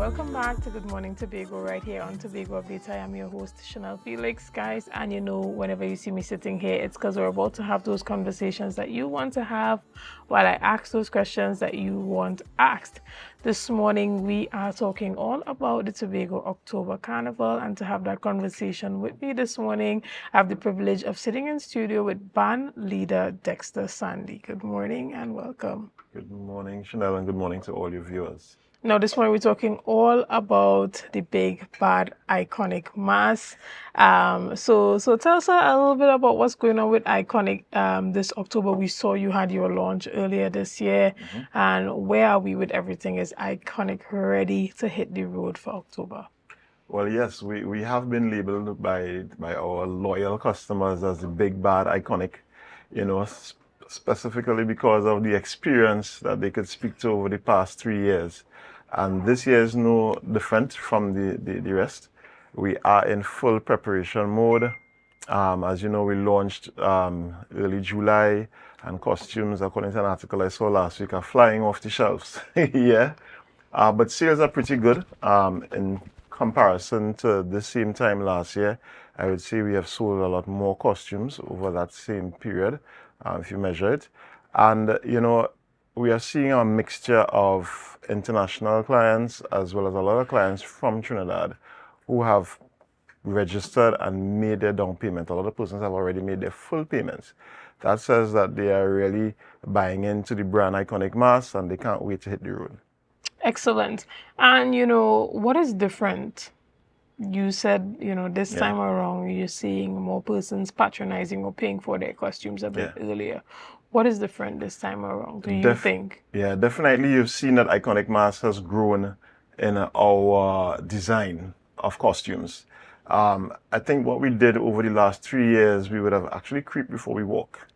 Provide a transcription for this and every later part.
welcome back to Good Morning Tobago right here on Tobago Update. I am your host, Shenell Felix, guys. And you know, whenever you see me sitting here, it's because we're about to have those conversations that you want to have while I ask those questions that you want asked. This morning, we are talking all about the Tobago October Carnival. And to have that conversation with me this morning, I have the privilege of sitting in studio with band leader Dexter Sandy. Good morning and welcome. Good morning, Shenell, and good morning to all your viewers. Now, this morning we're talking all about the big, bad, iconic mass. So tell us a little bit about what's going on with Iconic this October. We saw you had your launch earlier this year. And where are we with everything? Is Iconic ready to hit the road for October? Well, yes, we have been labeled by our loyal customers as the big, bad, iconic, specifically because of the experience that they could speak to over the past 3 years. And this year is no different from the rest. We are in full preparation mode. As you know, we launched early July, and costumes, according to an article I saw last week, are flying off the shelves. Yeah. But sales are pretty good in comparison to the same time last year. I would say we have sold a lot more costumes over that same period, if you measure it. And, we are seeing a mixture of international clients as well as a lot of clients from Trinidad who have registered and made their down payment. A lot of persons have already made their full payments. That says that they are really buying into the brand Iconic Mass and they can't wait to hit the road. Excellent. And, what is different? You said, this time around, you're seeing more persons patronizing or paying for their costumes a bit earlier. What is different this time around, do you think? Yeah, definitely you've seen that Iconic Mass has grown in our design of costumes. I think what we did over the last 3 years, we would have actually creeped before we walk.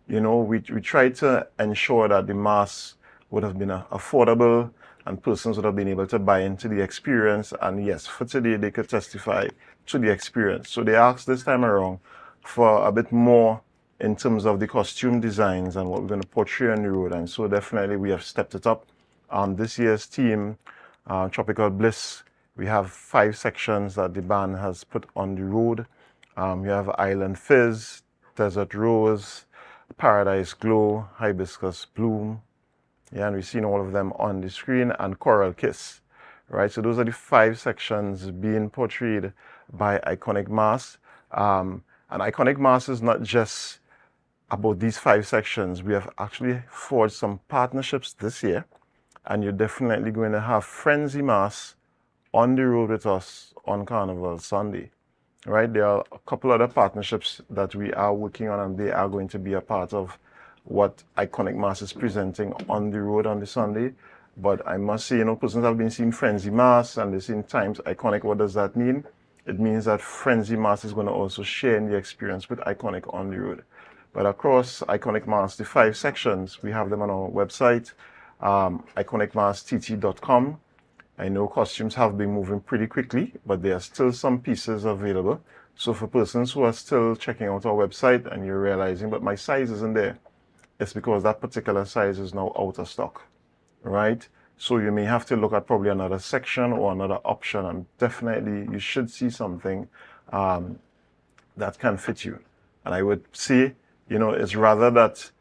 We tried to ensure that the mass would have been affordable and persons would have been able to buy into the experience. And yes, for today, they could testify to the experience. So they asked this time around for a bit more in terms of the costume designs and what we're going to portray on the road. And so definitely we have stepped it up. This year's theme, Tropical Bliss, we have 5 sections that the band has put on the road. We have Island Fizz, Desert Rose, Paradise Glow, Hibiscus Bloom. Yeah, and we've seen all of them on the screen, and Coral Kiss, right? So those are the 5 sections being portrayed by Iconic Mass. And Iconic Mass is not just about these 5 sections. We have actually forged some partnerships this year, and you're definitely going to have Frenzy Mass on the road with us on Carnival Sunday, right? There are a couple other partnerships that we are working on, and they are going to be a part of what Iconic Mass is presenting on the road on the Sunday. But I must say, persons have been seeing Frenzy Mass and they've seen Times Iconic. What does that mean? It means that Frenzy Mass is going to also share in the experience with Iconic on the road. But across Iconic Mass, the 5 sections, we have them on our website, iconicmasst.com. I know costumes have been moving pretty quickly, but there are still some pieces available. So for persons who are still checking out our website and you're realizing, but my size isn't there, it's because that particular size is now out of stock, right? So you may have to look at probably another section or another option, and definitely you should see something that can fit you. And I would say, it's rather that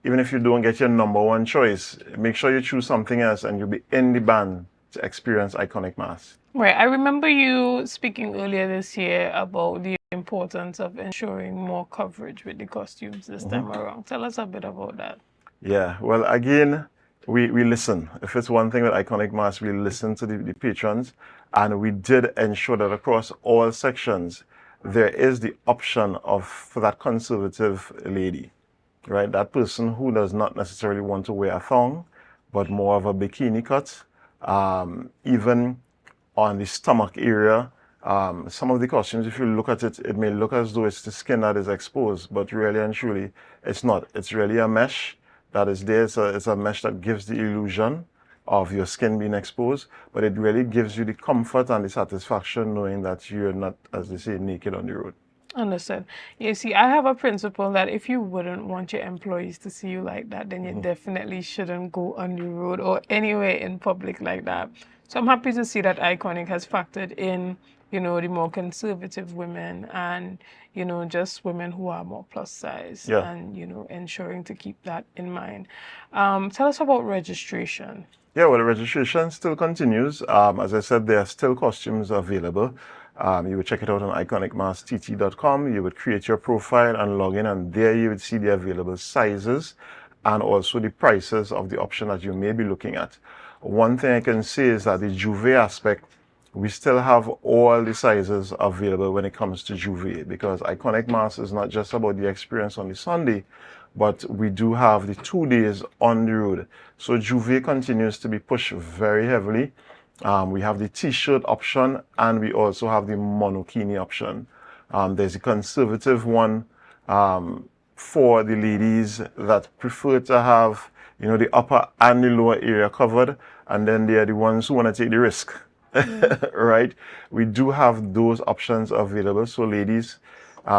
even if you don't get your number one choice, make sure you choose something else and you'll be in the band to experience Iconic Mass. Right. I remember you speaking earlier this year about the importance of ensuring more coverage with the costumes this time around. Tell us a bit about that. Yeah, well, again, we listen. If it's one thing with Iconic Mass, we listen to the patrons, and we did ensure that across all sections, there is the option for that conservative lady, right? That person who does not necessarily want to wear a thong, but more of a bikini cut. Even on the stomach area, some of the costumes, if you look at it, it may look as though it's the skin that is exposed, but really and truly, it's not. It's really a mesh that is there. It's a mesh that gives the illusion of your skin being exposed, but it really gives you the comfort and the satisfaction knowing that you're not, as they say, naked on the road. Understood. You see, I have a principle that if you wouldn't want your employees to see you like that, then you definitely shouldn't go on the road or anywhere in public like that. So I'm happy to see that Iconic has factored in, the more conservative women and, just women who are more plus size Yeah. and, ensuring to keep that in mind. Tell us about registration. Yeah, well, the registration still continues. As I said, there are still costumes available. You would check it out on iconicmaskt.com. You would create your profile and log in, and there you would see the available sizes and also the prices of the option that you may be looking at. One thing I can say is that the Juve aspect, we still have all the sizes available when it comes to Juve, because Iconic Mass is not just about the experience on the Sunday, but we do have the 2 days on the road. So Juve continues to be pushed very heavily. We have the t-shirt option, and we also have the monokini option. There's a conservative one for the ladies that prefer to have, the upper and the lower area covered, and then they are the ones who want to take the risk. Right? We do have those options available. So ladies,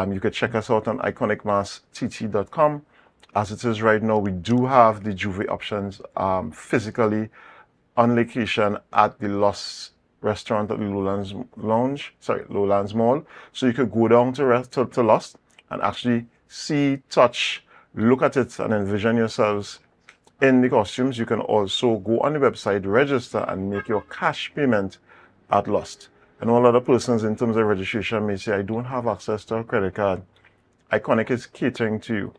you could check us out on iconicmaskt.com. As it is right now, we do have the Juve options physically on location at the Lost restaurant at the Lowlands Mall. So you could go down to Lost and actually see, touch, look at it, and envision yourselves in the costumes. You can also go on the website, register, and make your cash payment at Lost. And all other persons in terms of registration may say, I don't have access to a credit card. Iconic is catering to you.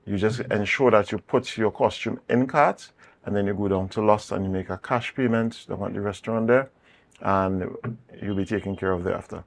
You just ensure that you put your costume in cart, and then you go down to Lost and you make a cash payment down at the restaurant there, and you'll be taken care of thereafter.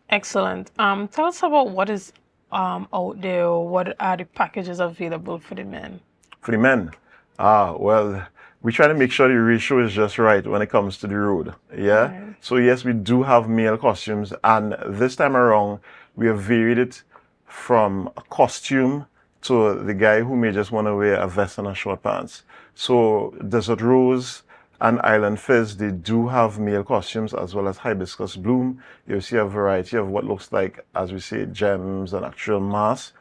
Excellent. Tell us about what is out there, or what are the packages available for the men? For the men, well, we try to make sure the ratio is just right when it comes to the road. Yeah. Right. So yes, we do have male costumes, and this time around we have varied it from a costume to the guy who may just want to wear a vest and a short pants. So Desert Rose and Island Fizz, they do have male costumes, as well as Hibiscus Bloom. You'll see a variety of what looks like, as we say, gems and actual mass.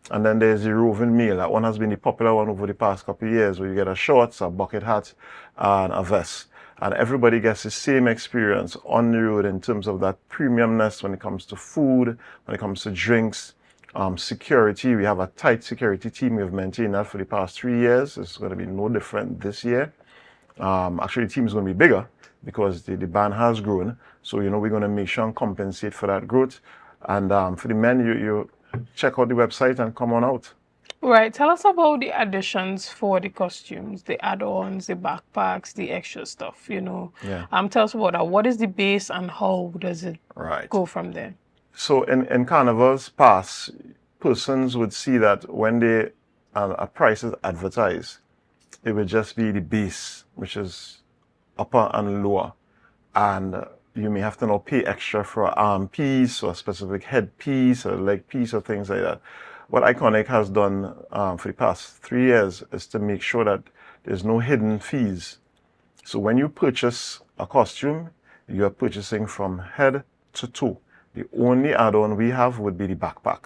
And then there's the roving male. That one has been the popular one over the past couple of years, where you get a shorts, a bucket hat, and a vest. And everybody gets the same experience on the road in terms of that premiumness when it comes to food, when it comes to drinks, security. We have a tight security team. We've maintained that for the past 3 years. It's going to be no different this year. Actually, the team is going to be bigger because the band has grown. So, we're going to make sure and compensate for that growth. And for the men, you check out the website and come on out. Right. Tell us about the additions for the costumes, the add-ons, the backpacks, the extra stuff, Yeah. Tell us about that. What is the base and how does it go from there? So in Carnival's past, persons would see that when a price is advertised, it would just be the base, which is upper and lower. And you may have to now pay extra for an arm piece or a specific head piece or leg piece or things like that. What Iconic has done for the past 3 years is to make sure that there's no hidden fees. So when you purchase a costume, you are purchasing from head to toe. The only add-on we have would be the backpack.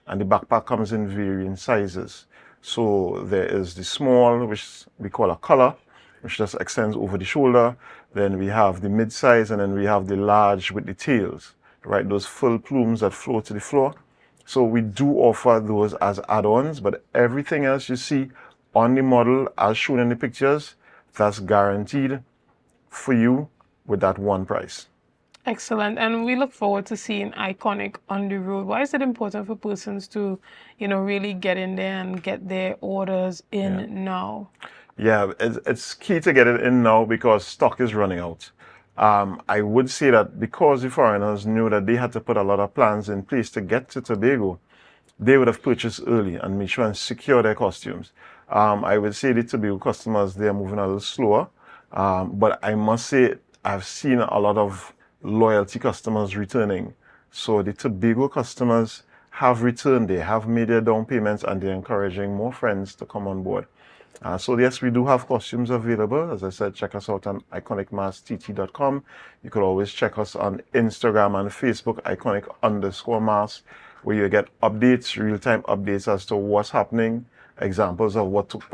And the backpack comes in varying sizes. So there is the small, which we call a collar, which just extends over the shoulder. Then we have the mid-size, and then we have the large with the tails, right? Those full plumes that float to the floor. So we do offer those as add-ons, but everything else you see on the model as shown in the pictures, that's guaranteed for you with that one price. Excellent. And we look forward to seeing Iconic on the road. Why is it important for persons to, really get in there and get their orders in now? Yeah, it's key to get it in now because stock is running out. I would say that because the foreigners knew that they had to put a lot of plans in place to get to Tobago, they would have purchased early and made sure and secure their costumes. I would say the Tobago customers, they're moving a little slower. But I must say, I've seen a lot of loyalty customers returning. So the Tobago customers have returned, they have made their down payments, and they're encouraging more friends to come on board. So yes, we do have costumes available. As I said, check us out on iconicmaskt.com. You could always check us on Instagram and Facebook, iconic_mask, where you get updates, real-time updates as to what's happening, examples of what took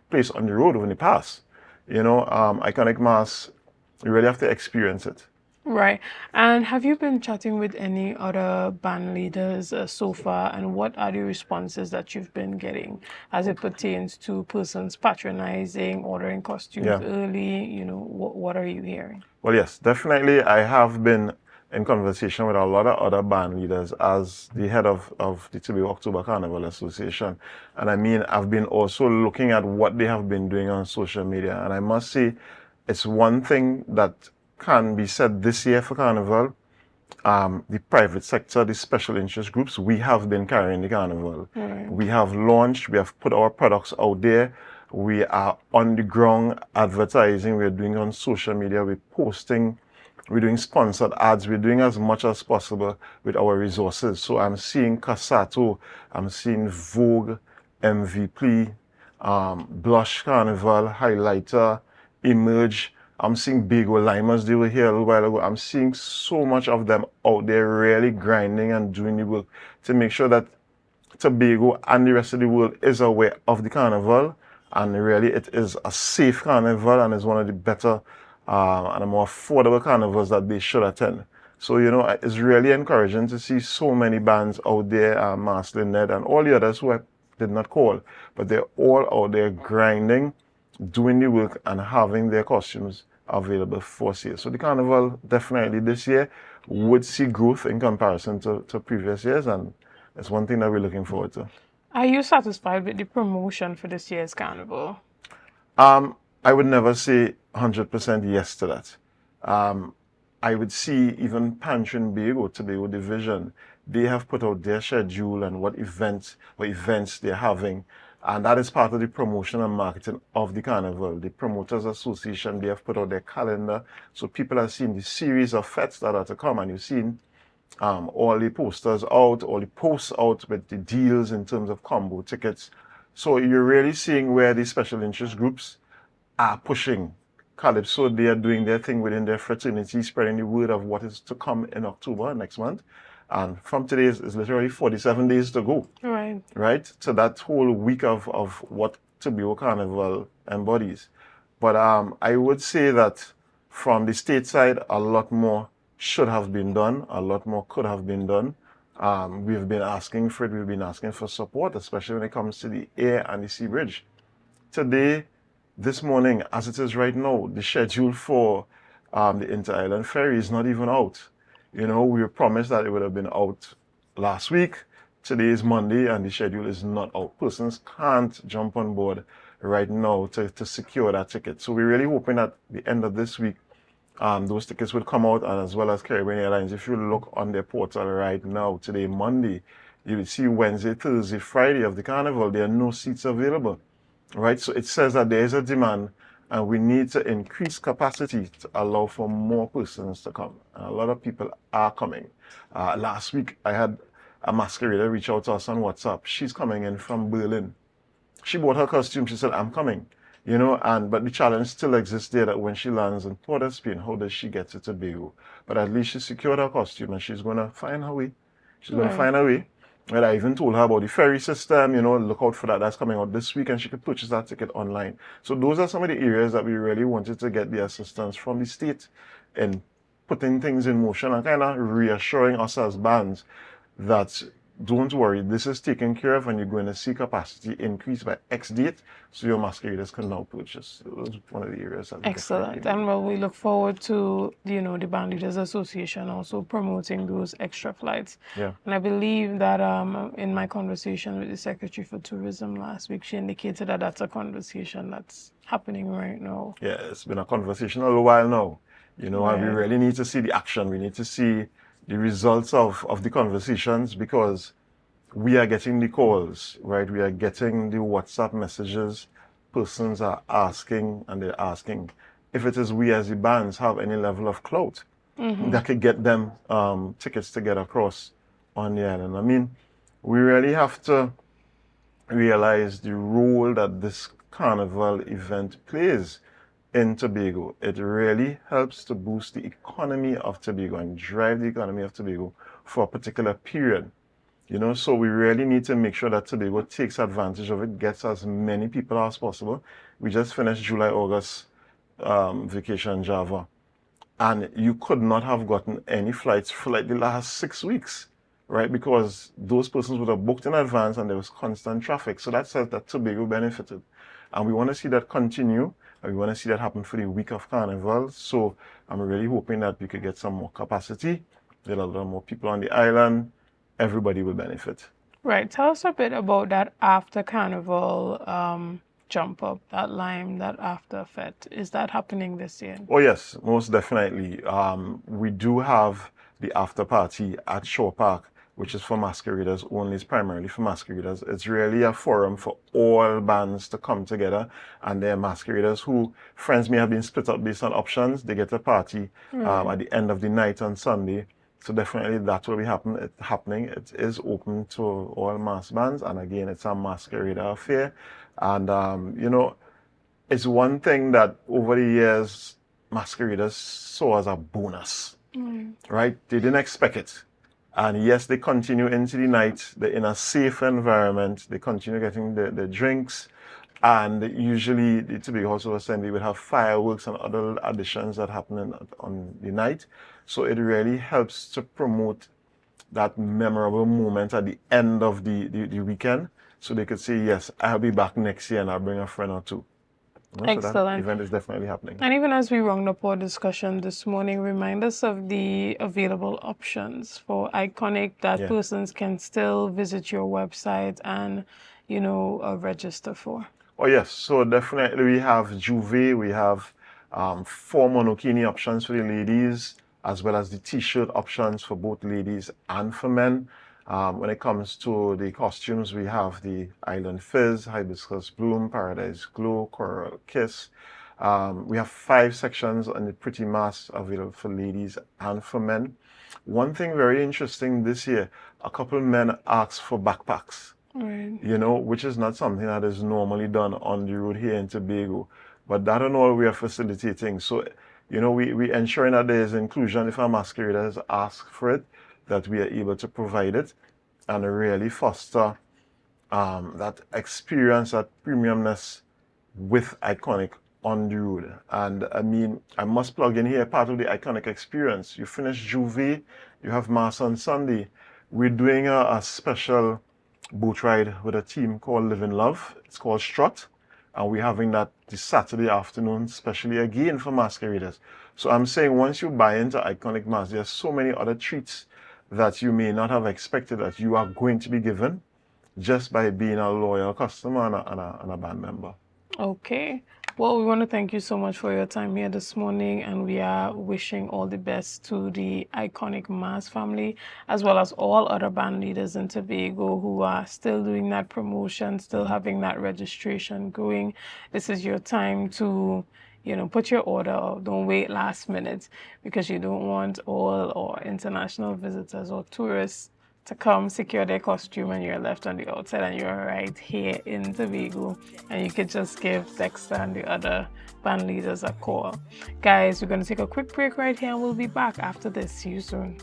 place on the road in the past. Iconic Mask You really have to experience it. Right. And have you been chatting with any other band leaders so far? And what are the responses that you've been getting as it pertains to persons patronizing, ordering costumes Yeah. early? What are you hearing? Well, yes, definitely. I have been in conversation with a lot of other band leaders as the head of the Tobago October Carnival Association. And I mean, I've been also looking at what they have been doing on social media. And I must say, it's one thing that can be said this year for Carnival. The private sector, the special interest groups, we have been carrying the carnival. Right. We have launched, we have put our products out there. We are on the ground advertising, we're doing on social media, we're posting, we're doing sponsored ads, we're doing as much as possible with our resources. So I'm seeing Casato, I'm seeing Vogue, MVP, Blush Carnival, Highlighter, Emerge. I'm seeing Big Limers, they were here a little while ago. I'm seeing so much of them out there really grinding and doing the work to make sure that Tobago and the rest of the world is aware of the carnival. And really, it is a safe carnival and is one of the better and a more affordable carnivals that they should attend. So, it's really encouraging to see so many bands out there, Marcelin, Ned, and all the others who I did not call, but they're all out there grinding, doing the work, and having their costumes available for sale. So the carnival definitely this year would see growth in comparison to previous years, and it's one thing that we're looking forward to. Are you satisfied with the promotion for this year's carnival? I would never say 100% yes to that. I would see even Pantry and Tobago Division, they have put out their schedule and what events they're having. And that is part of the promotion and marketing of the carnival. The Promoters Association, they have put out their calendar. So people are seeing the series of fetes that are to come, and you've seen all the posters out, all the posts out with the deals in terms of combo tickets. So you're really seeing where the special interest groups are pushing. Calypso, they are doing their thing within their fraternity, spreading the word of what is to come in October next month. And from today is literally 47 days to go. Right. Right? So that whole week of what Tobago Carnival embodies. But I would say that from the state side, a lot more should have been done. A lot more could have been done. We've been asking for it. We've been asking for support, especially when it comes to the air and the sea bridge. Today, this morning, as it is right now, the schedule for the inter-island ferry is not even out. We were promised that it would have been out last week. Today is Monday and the schedule is not out. Persons can't jump on board right now to secure that ticket. So we're really hoping at the end of this week, those tickets will come out, and as well as Caribbean Airlines. If you look on their portal right now, today, Monday, you will see Wednesday, Thursday, Friday of the carnival, there are no seats available. Right? So it says that there is a demand and we need to increase capacity to allow for more persons to come. And a lot of people are coming. Last week, I had a masquerader reach out to us on WhatsApp. She's coming in from Berlin. She bought her costume. She said, I'm coming. But the challenge still exists there that when she lands in Port of Spain, how does she get to Tobago? But at least she secured her costume and she's going to find her way. She's going to find her way. And I even told her about the ferry system, look out for that. That's coming out this week and she could purchase that ticket online. So those are some of the areas that we really wanted to get the assistance from the state in putting things in motion and kind of reassuring us as bands that don't worry, this is taken care of and you're going to see capacity increase by X date, so your masqueraders can now purchase. It was one of the areas that excellent. And well, we look forward to the Band Leaders Association also promoting those extra flights. Yeah. And I believe that in my conversation with the Secretary for Tourism last week, she indicated that that's a conversation that's happening right now. Yeah, it's been a conversation a little while now. And we really need to see the action. We need to see the results of the conversations, because we are getting the calls, right? We are getting the WhatsApp messages. Persons are asking, and they're asking if it is we as the bands have any level of clout that could get them tickets to get across on the island. I mean, we really have to realize the role that this carnival event plays in Tobago. It really helps to boost the economy of Tobago and drive the economy of Tobago for a particular period. So we really need to make sure that Tobago takes advantage of it, gets as many people as possible. We just finished July, August vacation in Java. and you could not have gotten any flights for like the last 6 weeks, right? Because those persons would have booked in advance and there was constant traffic. So that says that Tobago benefited. And we want to see that continue, and we want to see that happen for the week of Carnival. So I'm really hoping that we could get some more capacity, get a lot more people on the island. Everybody will benefit. Right. Tell us a bit about that after Carnival jump up, that lime, that after effect. Is that happening this year? Oh yes, most definitely. We do have the after party at Shore Park, which is for masqueraders only. It's primarily for masqueraders. It's really a forum for all bands to come together, and they're masqueraders who friends may have been split up based on options. They get a party at the end of the night on Sunday. So definitely that will be happening. It is open to all mass bands, and again, it's a masquerader affair. And you know, it's one thing that over the years masqueraders saw as a bonus, right? They didn't expect it. And yes, they continue into the night. They're in a safe environment. They continue getting the drinks. And usually the Tobago House of Assembly would have fireworks and other additions that happen on the night. So it really helps to promote that memorable moment at the end of the weekend. So they could say, yes, I'll be back next year and I'll bring a friend or two. So that Excellent. event is definitely happening. And even as we round up our discussion this morning, remind us of the available options for Iconic that Yeah. persons can still visit your website and, register for. Oh yes, so definitely we have Juve, we have 4 monokini options for the ladies, as well as the t-shirt options for both ladies and for men. When it comes to the costumes, we have the Island Fizz, Hibiscus Bloom, Paradise Glow, Coral Kiss. We have 5 sections on the Pretty Mask available for ladies and for men. One thing very interesting this year, a couple men asked for backpacks. Right. Which is not something that is normally done on the road here in Tobago. But that and all we are facilitating. So, we ensuring that there is inclusion if our masqueraders ask for it, that we are able to provide it and really foster that experience, that premiumness with Iconic on the road. And I mean, I must plug in here part of the Iconic experience. You finish Juve, you have Mass on Sunday. We're doing a special boat ride with a team called Live in Love. It's called Strut, and we're having that this Saturday afternoon, especially again for masqueraders. So I'm saying once you buy into Iconic Mass, there's so many other treats that you may not have expected that you are going to be given just by being a loyal customer and a band member. Okay. Well, we want to thank you so much for your time here this morning, and we are wishing all the best to the Iconic Mass family, as well as all other band leaders in Tobago who are still doing that promotion, still having that registration going. This is your time to, put your order up. Don't wait last minute, because you don't want all or international visitors or tourists to come secure their costume and you're left on the outside and you're right here in Tobago, and you could just give Dexter and the other band leaders a call. Guys, we're going to take a quick break right here and we'll be back after this. See you soon.